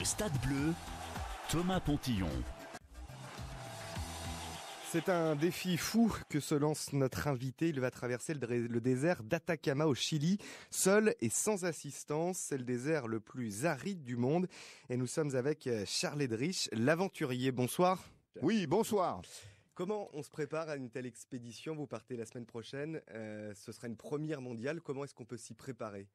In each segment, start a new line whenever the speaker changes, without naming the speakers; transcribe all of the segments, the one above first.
Le Stade Bleu, Thomas Pontillon.
C'est un défi fou que se lance notre invité. Il va traverser le désert d'Atacama au Chili, seul et sans assistance. C'est le désert le plus aride du monde. Et nous sommes avec Charles Edrich, l'aventurier. Bonsoir.
Oui, bonsoir.
Comment on se prépare à une telle expédition? Vous partez la semaine prochaine. Ce sera une première mondiale. Comment est-ce qu'on peut s'y préparer?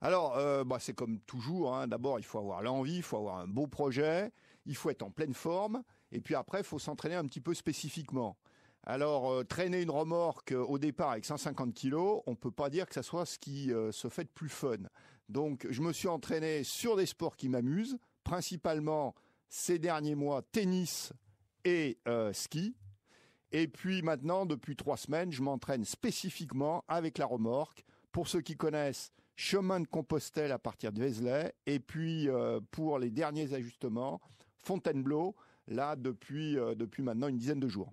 Alors, c'est comme toujours. D'abord, il faut avoir l'envie, il faut avoir un beau projet, il faut être en pleine forme, et puis après, il faut s'entraîner un petit peu spécifiquement. Alors, traîner une remorque au départ avec 150 kilos, on peut pas dire que ça soit ce qui se fait de plus fun. Donc, je me suis entraîné sur des sports qui m'amusent, principalement ces derniers mois, tennis et ski. Et puis maintenant, depuis 3 semaines, je m'entraîne spécifiquement avec la remorque. Pour ceux qui connaissent, chemin de Compostelle à partir de Vézelay. Et puis, pour les derniers ajustements, Fontainebleau, là, depuis maintenant une dizaine de jours.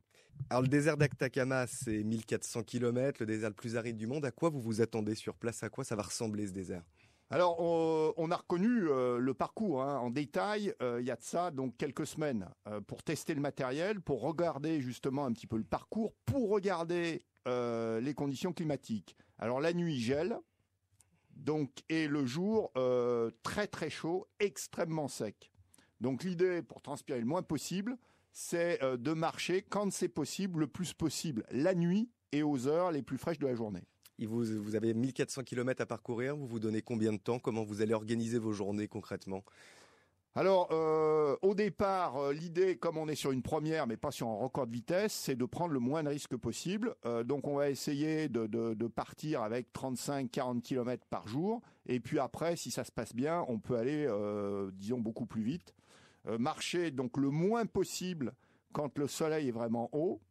Alors, le désert d'Atacama, c'est 1400 km, le désert le plus aride du monde. À quoi vous vous attendez sur place? À quoi ça va ressembler, ce désert?
Alors, on a reconnu le parcours en détail, il y a de ça donc quelques semaines, pour tester le matériel, pour regarder justement un petit peu le parcours, pour regarder les conditions climatiques. Alors, la nuit gèle, donc, et le jour très très chaud, extrêmement sec. Donc, l'idée, pour transpirer le moins possible, c'est de marcher quand c'est possible, le plus possible, la nuit et aux heures les plus fraîches de la journée.
Et vous avez 1400 km à parcourir, vous vous donnez combien de temps? Comment vous allez organiser vos journées concrètement?
Alors, au départ, l'idée, comme on est sur une première, mais pas sur un record de vitesse, c'est de prendre le moins de risques possible. Donc, on va essayer de partir avec 35-40 km par jour. Et puis après, si ça se passe bien, on peut aller, disons, beaucoup plus vite. Marcher donc le moins possible quand le soleil est vraiment haut,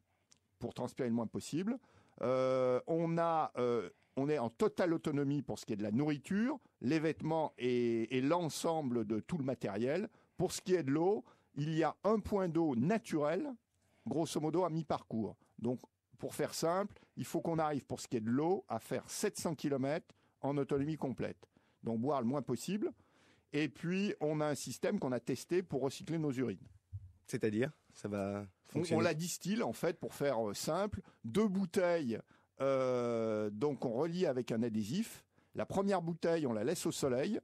pour transpirer le moins possible. On est en totale autonomie pour ce qui est de la nourriture, les vêtements et l'ensemble de tout le matériel. Pour ce qui est de l'eau, il y a un point d'eau naturel, grosso modo à mi-parcours. Donc, pour faire simple, il faut qu'on arrive, pour ce qui est de l'eau, à faire 700 km en autonomie complète. Donc, boire le moins possible. Et puis, on a un système qu'on a testé pour recycler nos urines.
C'est-à-dire, ça va fonctionner?
On la distille, en fait, pour faire simple. 2 bouteilles, donc on relie avec un adhésif. La première bouteille, on la laisse au soleil.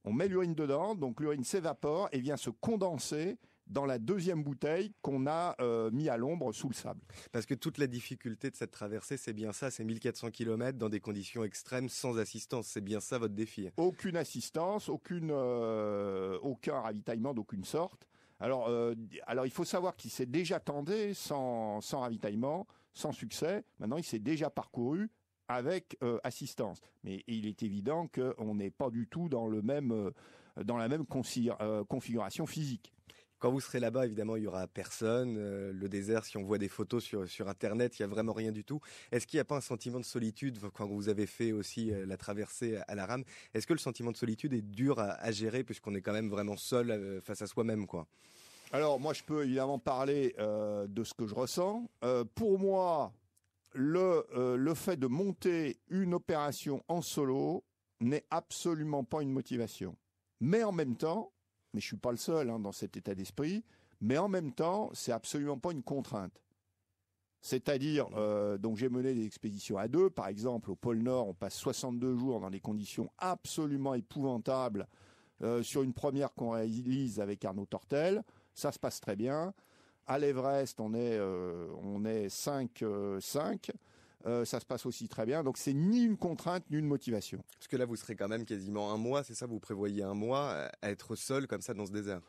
On met l'urine dedans, donc l'urine s'évapore et vient se condenser dans la deuxième bouteille qu'on a mis à l'ombre sous le sable.
Parce que toute la difficulté de cette traversée, c'est bien ça, c'est 1400 km dans des conditions extrêmes sans assistance. C'est bien ça votre défi?
Aucune assistance, aucun ravitaillement d'aucune sorte. Alors, il faut savoir qu'il s'est déjà tenté sans ravitaillement, sans succès. Maintenant, il s'est déjà parcouru avec assistance. Mais il est évident qu'on n'est pas du tout dans la même configuration physique.
Quand vous serez là-bas, évidemment, il y aura personne. Le désert, si on voit des photos sur Internet, il y a vraiment rien du tout. Est-ce qu'il n'y a pas un sentiment de solitude quand vous avez fait aussi la traversée à la rame? Est-ce que le sentiment de solitude est dur à gérer puisqu'on est quand même vraiment seul face à soi-même, quoi?
Alors, moi, je peux évidemment parler de ce que je ressens. Pour moi, le fait de monter une opération en solo n'est absolument pas une motivation. Mais en même temps, mais je suis pas le seul dans cet état d'esprit, mais en même temps, c'est absolument pas une contrainte. C'est-à-dire, donc j'ai mené des expéditions à 2, par exemple au pôle Nord, on passe 62 jours dans des conditions absolument épouvantables sur une première qu'on réalise avec Arnaud Tortel, ça se passe très bien. À l'Everest, on est 5. Ça se passe aussi très bien. Donc, c'est ni une contrainte, ni une motivation.
Parce que là, vous serez quand même quasiment un mois, c'est ça? Vous prévoyez un mois à être seul comme ça dans ce désert?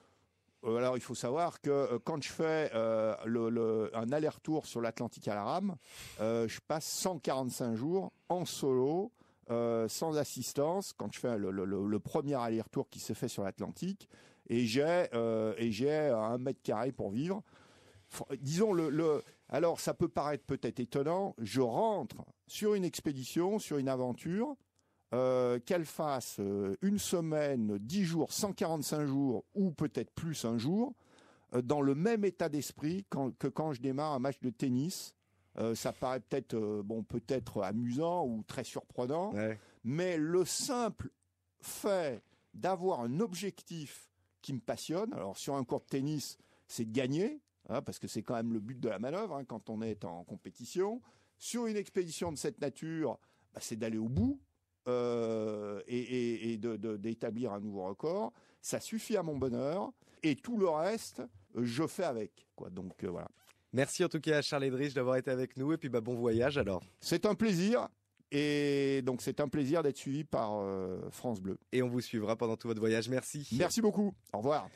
Alors, il faut savoir que quand je fais un aller-retour sur l'Atlantique à la rame, je passe 145 jours en solo, sans assistance, quand je fais le premier aller-retour qui se fait sur l'Atlantique, et j'ai 1 mètre carré pour vivre. Disons, alors ça peut paraître peut-être étonnant, je rentre sur une expédition, sur une aventure, qu'elle fasse 1 semaine, 10 jours, 145 jours ou peut-être plus un jour, dans le même état d'esprit que quand je démarre un match de tennis. Ça paraît peut-être amusant ou très surprenant, mais le simple fait d'avoir un objectif qui me passionne. Alors sur un court de tennis, c'est de gagner, hein, parce que c'est quand même le but de la manœuvre, hein, quand on est en compétition. Sur une expédition de cette nature, c'est d'aller au bout et d'établir un nouveau record. Ça suffit à mon bonheur et tout le reste, je fais avec, quoi. Donc voilà.
Merci en tout cas à Charles Edrich d'avoir été avec nous et puis bon voyage alors.
C'est un plaisir. Et donc c'est un plaisir d'être suivi par France Bleu.
Et on vous suivra pendant tout votre voyage. Merci.
Merci beaucoup. Au revoir.